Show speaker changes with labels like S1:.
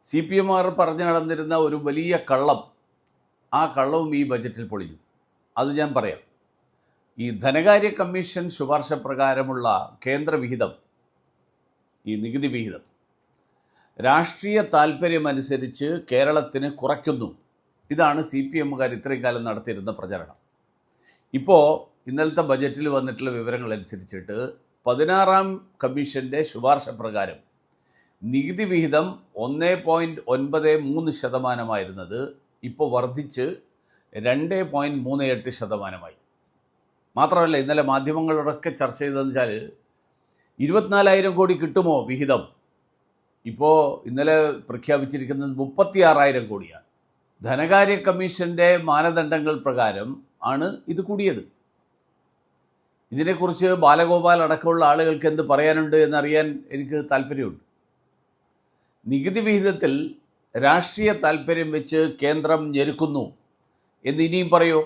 S1: CPM-കാർ പറഞ്ഞു നടന്നിരുന്ന ഒരു വലിയ കള്ളം, ആ കള്ളവും ഈ ബജറ്റിൽ പൊളിഞ്ഞു. അത് ഞാൻ പറയാം. ഈ ധനകാര്യ കമ്മീഷൻ ശുപാർശ പ്രകാരമുള്ള കേന്ദ്ര വിഹിതം, ഈ നികുതി വിഹിതം രാഷ്ട്രീയ താൽപ്പര്യമനുസരിച്ച് കേരളത്തിന് കുറയ്ക്കുന്നു. ഇതാണ് CPM-കാർ ഇത്രയും കാലം നടത്തിയിരുന്ന പ്രചരണം. ഇപ്പോൾ ഇന്നലത്തെ ബജറ്റിൽ വന്നിട്ടുള്ള വിവരങ്ങളനുസരിച്ചിട്ട് 16-ാം കമ്മീഷൻ്റെ ശുപാർശ പ്രകാരം നികുതി വിഹിതം 1.93% ഇപ്പോൾ വർദ്ധിച്ച് 2.38%. മാത്രമല്ല, ഇന്നലെ മാധ്യമങ്ങളോടൊക്കെ ചർച്ച ചെയ്തതെന്ന് വെച്ചാൽ 24,000 കോടി കിട്ടുമോ വിഹിതം. ഇപ്പോൾ ഇന്നലെ പ്രഖ്യാപിച്ചിരിക്കുന്നത് 36,000 കോടിയാണ്. ധനകാര്യ കമ്മീഷൻ്റെ മാനദണ്ഡങ്ങൾ പ്രകാരം ആണ് ഇത് കൂടിയത്. ഇതിനെക്കുറിച്ച് ബാലഗോപാൽ അടക്കമുള്ള ആളുകൾക്ക് എന്ത് പറയാനുണ്ട് എന്നറിയാൻ എനിക്ക് താല്പര്യമുണ്ട്. നികുതി വിഹിതത്തിൽ രാഷ്ട്രീയ താൽപ്പര്യം വെച്ച് കേന്ദ്രം ഞെരുക്കുന്നു എന്ന് ഇനിയും പറയൂ.